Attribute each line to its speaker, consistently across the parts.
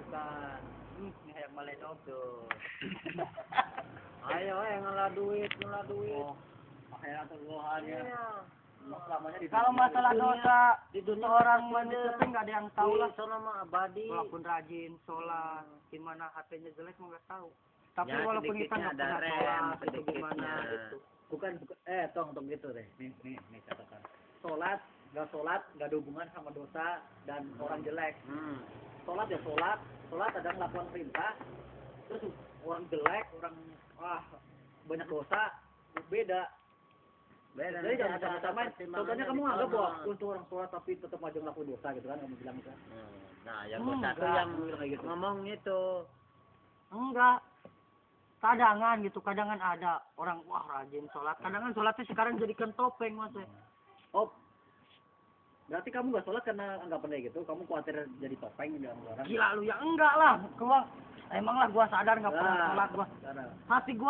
Speaker 1: bukan. Ini yang maledodo. Ayo ngalah duit. Oh, akhiratullah ya.
Speaker 2: Kalau masalah dosa di dunia orang manusia nggak ada yang tahu lah.
Speaker 1: Sono mah abadi.
Speaker 2: Walaupun rajin sholat, gimana hatinya jelek mah nggak tahu. Tapi
Speaker 1: Ya,
Speaker 2: walaupun kita nggak
Speaker 1: sedikitnya
Speaker 2: pernah
Speaker 1: ada
Speaker 2: sholat,
Speaker 1: rem,
Speaker 2: itu gimana
Speaker 1: sedikitnya.
Speaker 2: itu.
Speaker 1: Bukan tong gitu deh. Nih catatan. Sholat nggak ada hubungan sama dosa dan orang jelek. Sholat ya sholat ada melakukan perintah. Terus orang jelek, orang banyak dosa, beda. Jadi jangan sama-samain. Contohnya kamu anggap bahwa untuk orang sholat tapi tetap aja ngelakuin dosa gitu kan, kamu bilang gitu. Nah, yang dosa itu yang gitu. Ngomong itu.
Speaker 2: Enggak. Kadangan ada orang rajin sholat. Kadangan sholatnya sekarang jadikan topeng mas.
Speaker 1: Oh, berarti kamu nggak sholat karena anggapan kayak gitu? Kamu khawatir jadi topeng dengan orang?
Speaker 2: Gila lu ya enggak lah. Emang lah gua sadar nggak pernah sholat gua.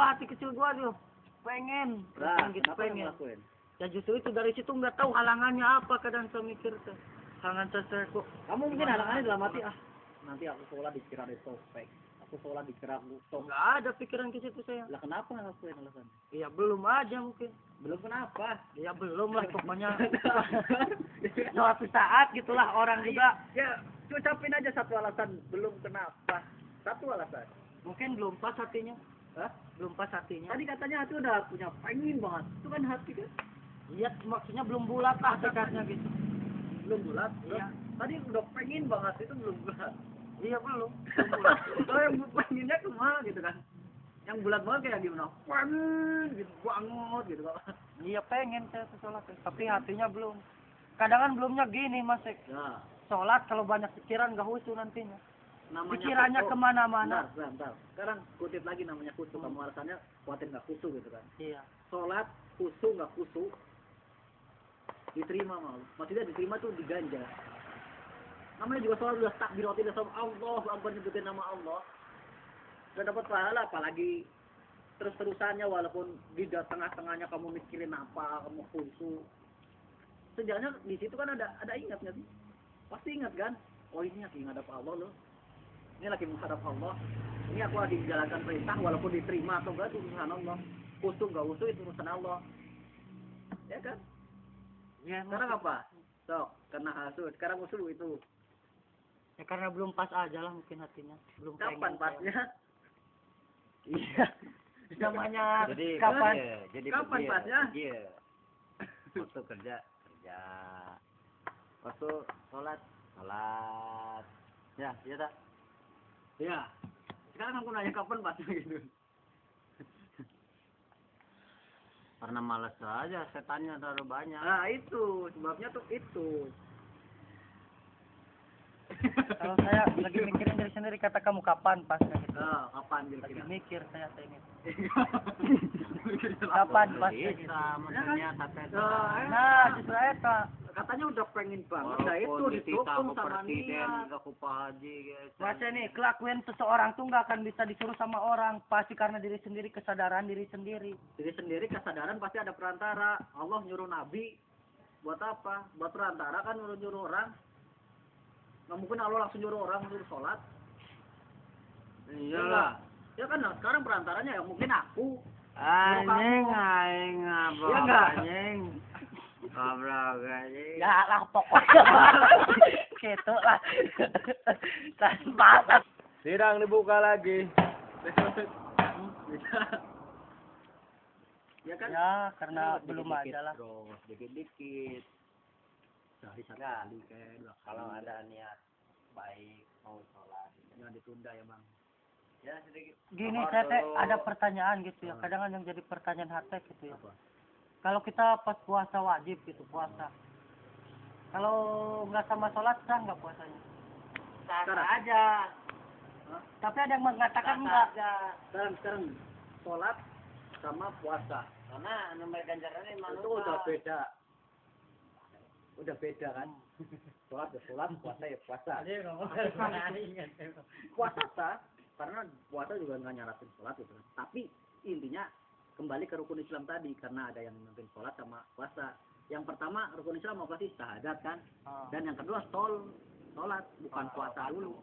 Speaker 2: Hati kecil gua tuh pengen gitu pengen. Ya justru itu dari situ nggak tahu halangannya apa, kadang saya mikir tuh. Halangan saya kok.
Speaker 1: Kamu mungkin halangannya dalam hati nanti aku sholat dikira ada topeng. Aku sholat dikira topeng.
Speaker 2: Nggak ada pikiran ke situ saya.
Speaker 1: Lah kenapa nggak lakuin alasan?
Speaker 2: Iya belum aja mungkin.
Speaker 1: Belum kenapa?
Speaker 2: Ya belum lah pokoknya. Suatu saat gitulah orang juga.
Speaker 1: Ya ucapin aja satu alasan belum kenapa. Satu alasan.
Speaker 2: Mungkin belum pas hatinya.
Speaker 1: Hah?
Speaker 2: Belum pas hatinya.
Speaker 1: Tadi katanya hati udah punya pengen banget. Itu kan hati kan?
Speaker 2: Iya maksudnya belum bulat lah tekadnya gitu.
Speaker 1: Belum bulat?
Speaker 2: Iya.
Speaker 1: Tadi udah pengen banget itu belum bulat.
Speaker 2: Iya belum.
Speaker 1: Kalau yang pengennya kemana gitu kan? Yang bulat banget kayak gimana? Pengen gitu banget gitu kan?
Speaker 2: Iya pengen saya sholat, tapi hatinya belum. Kadang belumnya gini mas.
Speaker 1: Ya.
Speaker 2: Sholat kalau banyak pikiran gak khusyuk nantinya.
Speaker 1: Namanya
Speaker 2: pikirannya kemana-mana.
Speaker 1: Bentar. Sekarang kutip lagi namanya khusyuk. Kamu alasannya khawatir nggak khusyuk gitu kan?
Speaker 2: Iya.
Speaker 1: Sholat khusyuk nggak khusyuk diterima mau. Maksudnya diterima tuh diganja. Namanya juga sholat udah takbiratul ihram Allah Akbar nyebutin nama Allah. Udah dapat pahala apalagi terus-terusannya walaupun di tengah-tengahnya kamu mikirin apa, kamu khusyuk. Sejarahnya di situ kan ada ingat nggak sih? Pasti ingat kan? Oh ini lagi ngadap Allah loh. Ini lagi menghadap Allah. Ini aku lagi menjalankan perintah walaupun diterima atau enggak itu urusan Allah. Khusyuk enggak khusyuk itu urusan Allah. Ya kan?
Speaker 2: Ya,
Speaker 1: sekarang apa? Sok, karena hasud. Sekarang usul itu.
Speaker 2: Ya karena belum pas aja lah mungkin hatinya. Belum
Speaker 1: kapan pasnya?
Speaker 2: Iya. Namanya
Speaker 3: jadi,
Speaker 2: kapan?
Speaker 3: Jadi
Speaker 1: kapan pasnya?
Speaker 3: Iya. Waktu kerja. Waktu sholat. Ya, iya tak?
Speaker 1: Ya. Sekarang aku nanya kapan pasnya gitu.
Speaker 3: Karena malas aja, setannya terlalu banyak.
Speaker 1: Nah itu, sebabnya tuh itu.
Speaker 2: Kalau saya lagi mikirin diri sendiri, kata kamu kapan pasnya gitu.
Speaker 1: Kapan
Speaker 2: Lagi
Speaker 1: kira-kira?
Speaker 2: mikir saya ini. Kapan pasnya gitu.
Speaker 3: Bisa, maksudnya kata
Speaker 2: Nah, justru itu.
Speaker 1: Katanya udah pengen banget. Nah itu
Speaker 3: walaupun
Speaker 1: didukung
Speaker 3: dititah
Speaker 1: sama
Speaker 3: presiden,
Speaker 1: niat.
Speaker 3: enggak ku haji, guys.
Speaker 2: Masa nih, kelakuan seseorang tuh nggak akan bisa disuruh sama orang. Pasti karena diri sendiri, kesadaran diri sendiri.
Speaker 1: Diri sendiri kesadaran pasti ada perantara. Allah nyuruh Nabi buat apa? Buat perantara kan nyuruh orang. Nggak mungkin Allah langsung nyuruh orang nyuruh sholat.
Speaker 3: Iyalah.
Speaker 1: Ya kan, nah, sekarang perantaranya ya mungkin aku.
Speaker 3: Anjing, aing
Speaker 1: Ya
Speaker 3: apa
Speaker 1: enggak?
Speaker 3: anjing. Goblok anjing.
Speaker 2: Ya lah pokoknya. Gitu lah. Tanpa.
Speaker 3: Sidang dibuka lagi.
Speaker 1: Ya kan?
Speaker 2: Ya, karena
Speaker 1: Ya,
Speaker 2: belum
Speaker 1: dikit-dikit
Speaker 2: ada lah.
Speaker 1: terus, dikit-dikit. Sehari sekali kayak dua
Speaker 3: Kalau
Speaker 1: kali.
Speaker 3: ada niat baik mau sholat,
Speaker 1: Jangan ditunda ya bang.
Speaker 3: ya sedikit.
Speaker 2: Gini,
Speaker 3: Mohon
Speaker 2: saya teh
Speaker 3: dulu.
Speaker 2: ada pertanyaan gitu ya. Kadang yang jadi pertanyaan hati gitu ya.
Speaker 1: Apa?
Speaker 2: Kalau kita pas puasa wajib gitu puasa. Kalau nggak sama sholat sah nggak puasanya? Sah
Speaker 1: Sekarang?
Speaker 2: aja.
Speaker 1: Hah?
Speaker 2: Tapi ada yang mengatakan enggak.
Speaker 1: Sekarang sholat sama puasa.
Speaker 3: Karena nomor ganjarannya
Speaker 1: Itu udah beda. Udah beda kan? Sholat ya sholat, puasa ya puasa. Puasa sah, karena puasa juga nggak nyaratin sholat gitu kan. Tapi intinya kembali ke rukun Islam tadi, karena ada yang nonton sholat sama puasa. Yang pertama rukun Islam apa sih? Syahadat kan. Dan yang kedua sholat, bukan puasa dulu.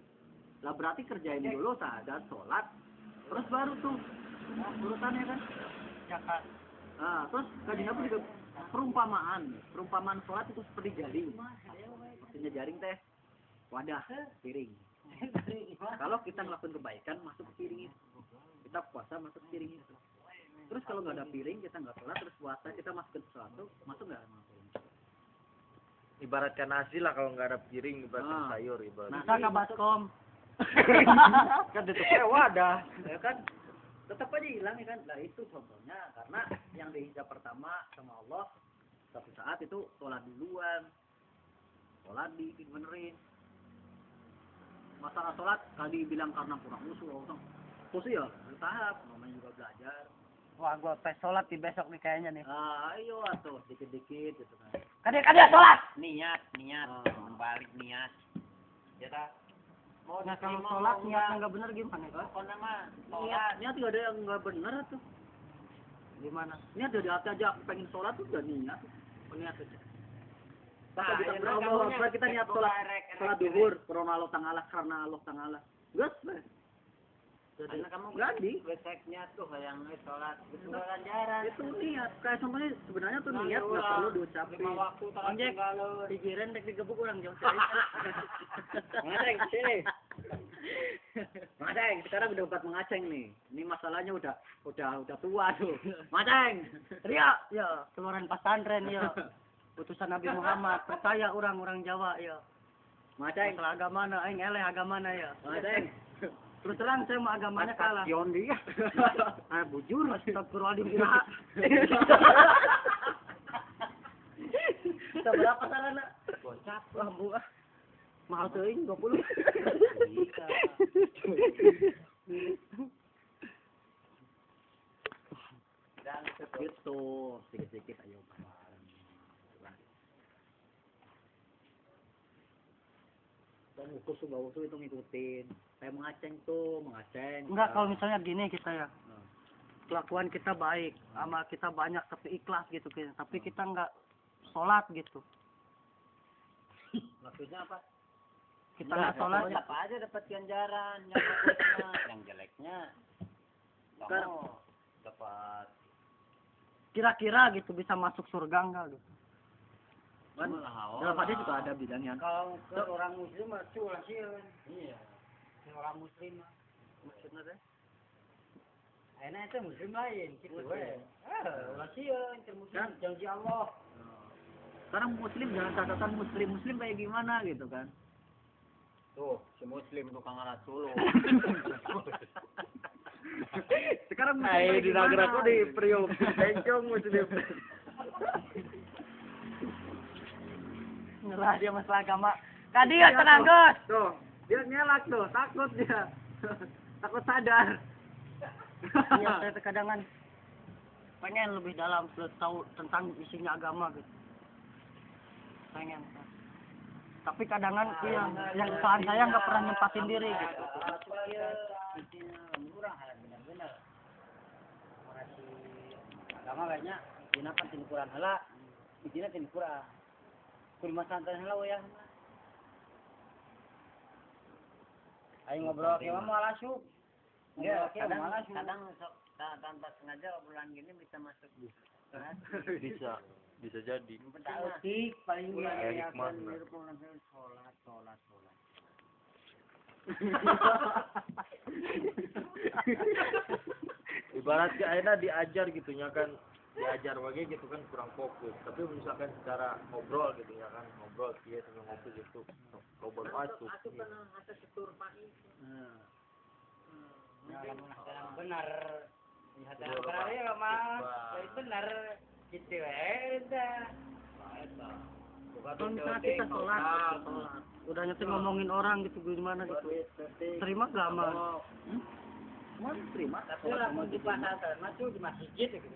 Speaker 1: Lah berarti kerjain dulu syahadat, sholat, terus baru tuh urutannya kan.
Speaker 2: Ya kan.
Speaker 1: Nah, terus kajian Nabi juga perumpamaan sholat itu seperti jaring. Maksudnya jaring teh wadah, piring. Kalau kita ngelakuin kebaikan masuk ke piring itu. Kita puasa masuk ke piring itu. Terus kalau nggak ada piring kita nggak sholat terus puasa kita masukin sesuatu masuk nggak?
Speaker 4: Ibaratkan nasi lah kalau nggak ada piring, ibaratkan sayur ibarat.
Speaker 2: Bisa ke baskom.
Speaker 4: Kan tutupnya wadah.
Speaker 1: Ya kan tetap aja hilang ya kan. Nah itu contohnya karena yang dihijab pertama sama Allah suatu saat itu sholat duluan, sholat dibenerin. Masalah sholat tadi bilang karena kurang usul, ya bertahap, namanya juga belajar.
Speaker 2: Wah, gua tes sholat di besok nih kayaknya nih.
Speaker 1: Ayo atuh dikit-dikit gitu kan.
Speaker 2: Kadang sholat.
Speaker 3: Niat, balik niat. Ya ta? Mau
Speaker 2: Nah kalau sholat niatnya nggak benar gimana?
Speaker 3: Kok nama
Speaker 1: Niat juga ada yang nggak bener tuh.
Speaker 2: Gimana?
Speaker 1: Niat dari hati aja aku pengen sholat tuh udah niat. Niat aja.
Speaker 3: Nah,
Speaker 1: kita
Speaker 3: ya,
Speaker 1: berawal,
Speaker 3: kamunya
Speaker 1: kita niat sholat duhur, karena Allah Ta'ala. Gus,
Speaker 3: Karena kamu
Speaker 1: ganti.
Speaker 3: beseknya tuh yang sholat itu ganjaran.
Speaker 1: Itu niat. Kayak contohnya sebenarnya tuh niat nggak perlu diucapin.
Speaker 3: 5 waktu
Speaker 2: Anjek,
Speaker 3: kalau
Speaker 2: dikirim dek digebuk orang jauh.
Speaker 1: Ngaceng sini. Ngaceng, sekarang udah buat mengaceng nih. Ini masalahnya udah tua tuh. Ngaceng.
Speaker 2: Ria, ya keluaran pesantren ya. Putusan Nabi Muhammad, percaya orang Jawa ya.
Speaker 1: Ngaceng.
Speaker 2: Masalah agama na, aing eleh agamana ya.
Speaker 1: Ngaceng.
Speaker 2: Terus terang saya mau agamanya kalah.
Speaker 1: Yon dia.
Speaker 2: Bujur, astagfirullahaladzim kira. Seberapa sarana?
Speaker 3: bocap.
Speaker 2: Wah, buah. Mahal teuing 20.
Speaker 3: Bisa. Dan
Speaker 1: Gitu, sedikit-sedikit ayo. Dan usul itu ngikutin. Kayak mengaceng.
Speaker 2: Enggak, kalau misalnya gini kita ya.
Speaker 1: Nah.
Speaker 2: Kelakuan kita baik, amal kita banyak tapi ikhlas gitu kan. Tapi kita enggak sholat gitu.
Speaker 3: Maksudnya apa?
Speaker 2: Kita enggak sholat.
Speaker 3: Apa aja dapat ganjaran, yang bagusnya, yang jeleknya. Kamu dapat
Speaker 2: Kira-kira gitu bisa masuk surga enggak gitu.
Speaker 1: Kan dalam hadis juga ada bilangnya.
Speaker 3: Kalau ke orang muslim mah culah sih. Iya. Orang muslim mah
Speaker 2: Maksudnya teh?
Speaker 3: enak itu muslim lain gitu we. Ulah sieun muslim
Speaker 1: Kan?
Speaker 3: janji Allah.
Speaker 1: Sekarang muslim jangan catatan muslim kayak gimana gitu kan.
Speaker 3: Tuh, si muslim tukang alat solo.
Speaker 1: Sekarang muslim
Speaker 4: Hai
Speaker 1: kayak
Speaker 4: di
Speaker 1: gimana?
Speaker 4: negaraku di Priok, bencong muslim.
Speaker 2: Ngelah dia masalah agama. Kadi ya tenang, Gus.
Speaker 1: Tuh, dia nyelak tuh, takut dia. Takut sadar.
Speaker 2: Iya, saya terkadangan pengen lebih dalam tahu tentang isinya agama gitu. Pengen. Tapi kadangan yang kesalahan saya nggak pernah nyempatin diri gitu.
Speaker 3: Murah benar-benar. Agama kayaknya dina pan tin Quran heula, dina tin Quran. Kul masantan heula we ya. Ayo ngobrol ke mah malah suk. Ya, kadang tanpa sengaja obrolan gini bisa masuk
Speaker 4: Bisa jadi.
Speaker 3: Utik paling
Speaker 4: Ya, hikmah.
Speaker 3: sholat.
Speaker 4: Ibaratnya akhirnya diajar gitu ya kan, diajar wae gitu kan kurang fokus. Tapi misalkan secara ngobrol gitu ya kan, ngobrol dia sambil ngopi gitu, ngobrol masuk.
Speaker 3: Ya, yang benar. Lihat yang benar ya mah, benar gitu udah.
Speaker 2: Kalau misalnya kita sholat, udah nyetir ngomongin orang gitu gimana gitu. Terima gak amal?
Speaker 1: Mau terima?
Speaker 3: Tapi lah mau di pasar, masuk di masjid gitu.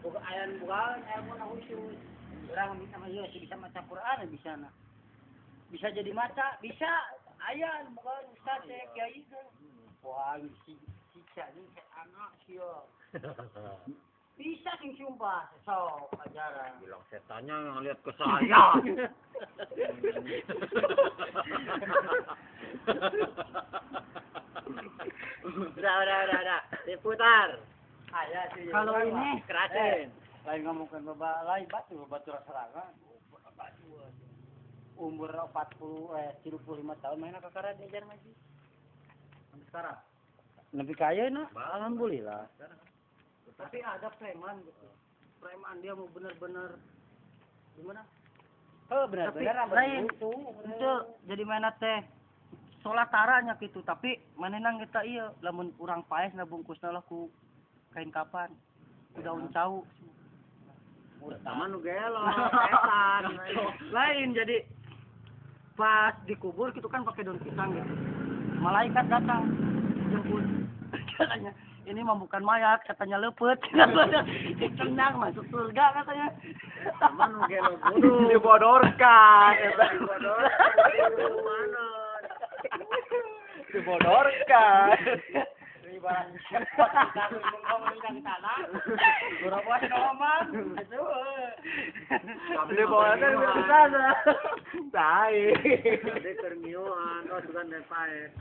Speaker 3: Buka ayan mau khusus. Orang bisa mah bisa maca Quran bisa nah. Bisa jadi maca, bisa ayan bukan ustaz kiai itu. Wah, si anak sih. Bisa sing sumpah, sok ajaran.
Speaker 2: Bilang setannya yang lihat ke saya.
Speaker 1: Udah. Diputar.
Speaker 3: Ayah sih.
Speaker 2: Kalau ini
Speaker 1: Kerasin.
Speaker 3: Lain ngomongkan lain batu serangan. Umur 35 tahun main apa karena diajar ngaji.
Speaker 1: Sampai sekarang.
Speaker 3: Lebih kaya no? Alhamdulillah.
Speaker 2: tapi ada preman gitu. Preman dia mau bener-bener gimana?
Speaker 3: Oh
Speaker 2: Tapi
Speaker 3: benar-benar
Speaker 2: lain itu jadi mana teh sholat taranya gitu tapi manenang kita iya lamun urang paes na bungkusna lah ku kain kapan ku daun cau
Speaker 1: Sama nu gelo, setan.
Speaker 2: lain jadi pas dikubur gitu kan pakai daun pisang gitu malaikat datang jemput katanya ini mah bukan mayat katanya lepet tenang masuk surga katanya
Speaker 1: Sama nu gelo bodoh.
Speaker 4: Dibodorkan.
Speaker 1: Mana?
Speaker 4: Dibodorkan.
Speaker 3: ibarat ngomong di tanah. Berapa sih ngomong? Itu.
Speaker 4: Dibodorkan di sana. Tai.
Speaker 1: Ada termiuan, oh sudah nepae.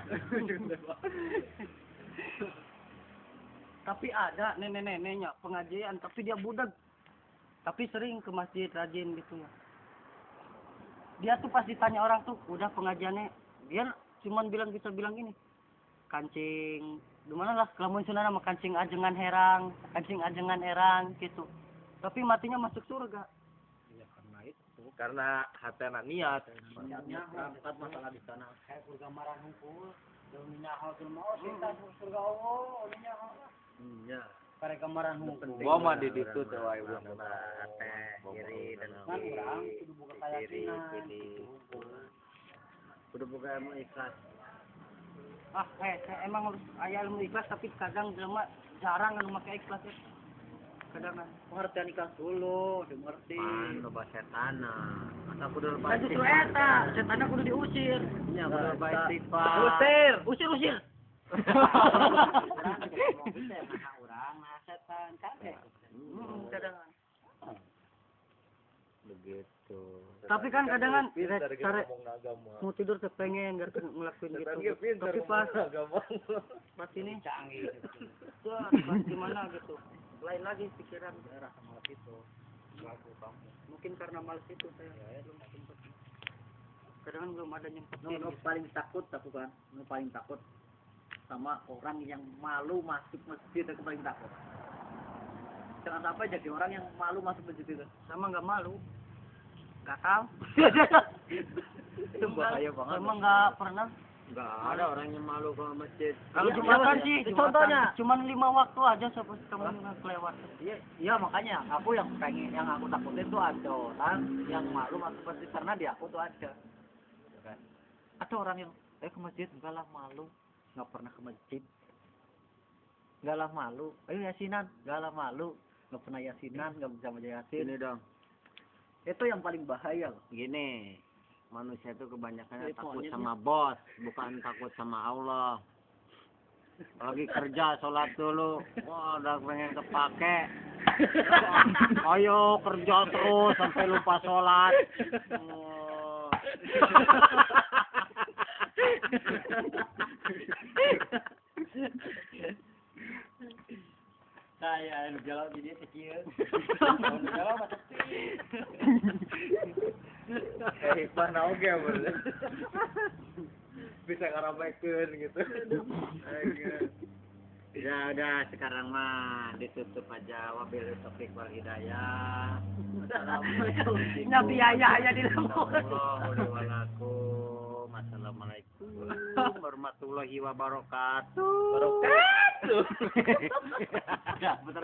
Speaker 2: tapi ada nenek-neneknya pengajian tapi dia budak tapi sering ke masjid rajin gitu ya dia tuh pas ditanya orang tuh udah pengajiannya dia cuman bisa bilang gini kancing gimana lah kelamun sunana sama kancing ajengan herang gitu tapi matinya masuk surga
Speaker 4: Karena hati anak niat.
Speaker 1: Niatnya berangkat masalah di sana.
Speaker 3: Kayak surga marah hukum. Dunia hal mau kita surga Allah, dunia hal.
Speaker 1: Iya.
Speaker 3: Karena kemaran hukum.
Speaker 4: Gua mah di ditu teh wae
Speaker 1: Teh kiri dan
Speaker 3: Kan orang kudu buka keyakinan.
Speaker 1: Kudu buka ilmu ikhlas.
Speaker 2: emang harus aya ilmu ikhlas tapi kadang jelema jarang anu make ikhlas ya. Kadang
Speaker 1: Pengertian ikhlas dulu, dimengerti.
Speaker 2: loba setana.
Speaker 1: Asa kudu
Speaker 2: Nah justru eta, setannya kudu diusir.
Speaker 1: Nya kudu baik sifat.
Speaker 2: Usir.
Speaker 3: Orang bisa mana orang nah setan kan.
Speaker 2: Kadang.
Speaker 1: Begitu.
Speaker 2: Tapi kan kadang
Speaker 4: Pintar kita
Speaker 2: cara
Speaker 4: ngomong agama.
Speaker 2: mau tidur tuh pengen biar ngelakuin
Speaker 4: Setan
Speaker 2: gitu.
Speaker 4: ge pintar
Speaker 2: Tapi pas
Speaker 4: ngomong agama.
Speaker 2: ini
Speaker 3: Canggih.
Speaker 2: pas gimana gitu. Lain lagi pikiran
Speaker 1: Daerah sama itu.
Speaker 2: mungkin karena males itu saya belum sempet. Kadang belum ada nyempetin.
Speaker 1: Nu paling takut aku kan, nu paling takut sama orang yang malu masuk masjid itu paling takut. Jangan sampai jadi orang yang malu masuk masjid itu.
Speaker 2: Sama nggak malu. Gatal.
Speaker 1: Itu bahaya banget.
Speaker 2: Sama nggak pernah.
Speaker 1: Enggak ada orang yang malu ke masjid.
Speaker 2: Kalau
Speaker 1: Iya,
Speaker 2: Jumatan
Speaker 1: iya,
Speaker 2: sih,
Speaker 1: contohnya.
Speaker 2: cuman 5 waktu aja seperti kamu kelewat.
Speaker 1: Iya makanya aku yang aku takutin tuh ada orang yang malu masuk masjid karena di aku tuh ada. Kan? Ada orang yang ke masjid enggak lah malu, nggak pernah ke masjid. Enggak lah malu. Ayo yasinan, enggak lah malu, nggak pernah yasinan, nggak bisa baca yasin. Ini dong. Itu yang paling bahaya loh.
Speaker 2: Gini, manusia itu kebanyakan
Speaker 1: Ini
Speaker 2: takut
Speaker 1: monyet
Speaker 2: sama bos, bukan takut sama Allah. Lagi kerja, sholat dulu, wah udah pengen kepake. Ayo kerja terus sampai lupa sholat. Oh.
Speaker 3: Saya galau jadi kecil. Galau mata
Speaker 4: Ipan oge bener. Bisa ngaramekeun gitu.
Speaker 2: Ya udah sekarang mah ditutup aja wabil taufiq wal hidayah. Assalamualaikum. biaya aja di Assalamualaikum warahmatullahi wabarakatuh.
Speaker 4: Barokatuh.
Speaker 2: Ya, bentar.